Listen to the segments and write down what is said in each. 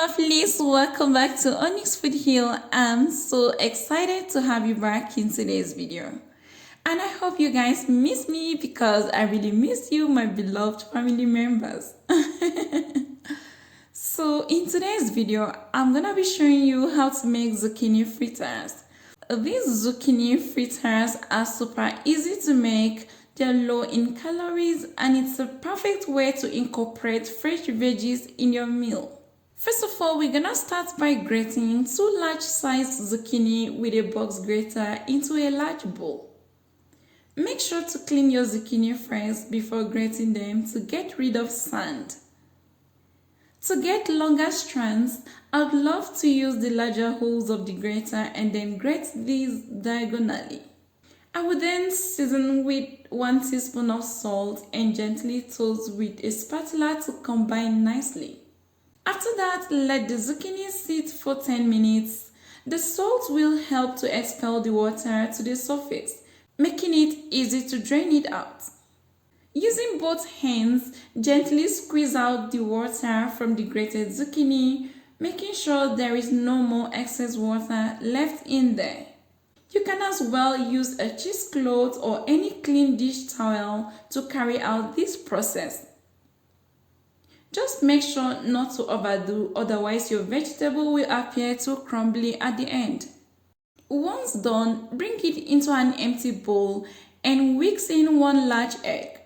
lovelies, welcome back to Onyx Food Hill. I'm so excited to have you back in today's video. And I hope you guys miss me because I really miss you, my beloved family members. So in today's video, I'm gonna be showing you how to make zucchini fritters. These zucchini fritters are super easy to make. They're low in calories and it's a perfect way to incorporate fresh veggies in your meal. First of all, we're gonna start by grating 2 large-sized zucchini with a box grater into a large bowl. Make sure to clean your zucchini first before grating them to get rid of sand. To get longer strands, I'd love to use the larger holes of the grater and then grate these diagonally. I would then season with 1 teaspoon of salt and gently toast with a spatula to combine nicely. After that, let the zucchini sit for 10 minutes. The salt will help to expel the water to the surface, making it easy to drain it out. Using both hands, gently squeeze out the water from the grated zucchini, making sure there is no more excess water left in there. You can as well use a cheesecloth or any clean dish towel to carry out this process. Just make sure not to overdo, otherwise your vegetable will appear too crumbly at the end. Once done, bring it into an empty bowl and whisk in 1 large egg.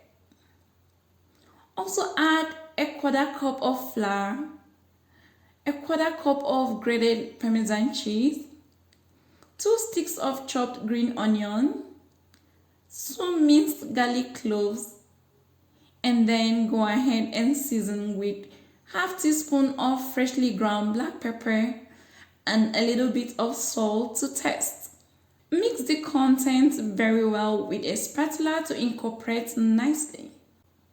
Also add a 1/4 cup of flour, a 1/4 cup of grated parmesan cheese, 2 sticks of chopped green onion, 2 minced garlic cloves, and then go ahead and season with 1/2 teaspoon of freshly ground black pepper and a little bit of salt to taste. Mix the contents very well with a spatula to incorporate nicely.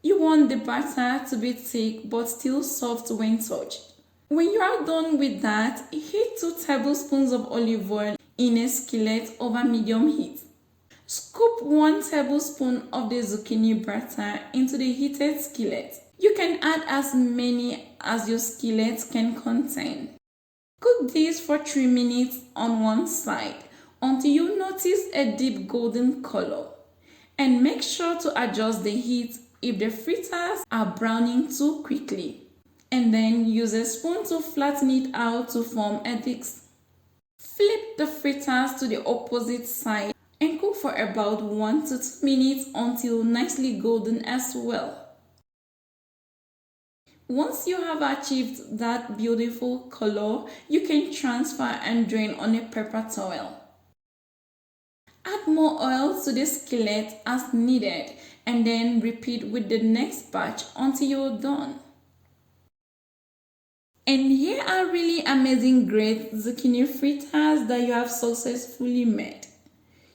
You want the batter to be thick but still soft when touched. When you are done with that, heat 2 tablespoons of olive oil in a skillet over medium heat. Scoop 1 tablespoon of the zucchini batter into the heated skillet. You can add as many as your skillet can contain. Cook this for 3 minutes on one side until you notice a deep golden color. And make sure to adjust the heat if the fritters are browning too quickly. And then use a spoon to flatten it out to form a disc. Flip the fritters to the opposite side and cook for about 1 to 2 minutes until nicely golden as well. Once you have achieved that beautiful color, you can transfer and drain on a paper towel. Add more oil to the skillet as needed and then repeat with the next batch until you're done. And here are really amazing great zucchini fritters that you have successfully made.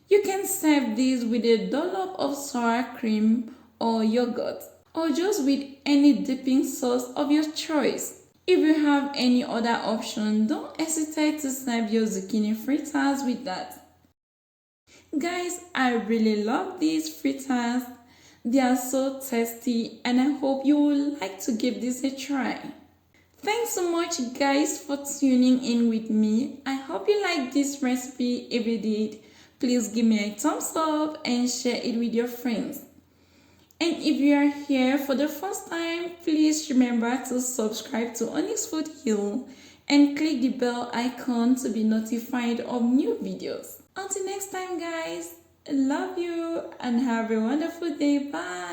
You can serve these with a dollop of sour cream or yogurt, or just with any dipping sauce of your choice. If you have any other option, don't hesitate to serve your zucchini fritters with that. Guys, I really love these fritters. They are so tasty and I hope you will like to give this a try. Thanks so much guys for tuning in with me. I hope you liked this recipe. If you did, please give me a thumbs up and share it with your friends. And if you are here for the first time, please remember to subscribe to Onyx Food Hill and click the bell icon to be notified of new videos. Until next time guys, I love you and have a wonderful day. Bye.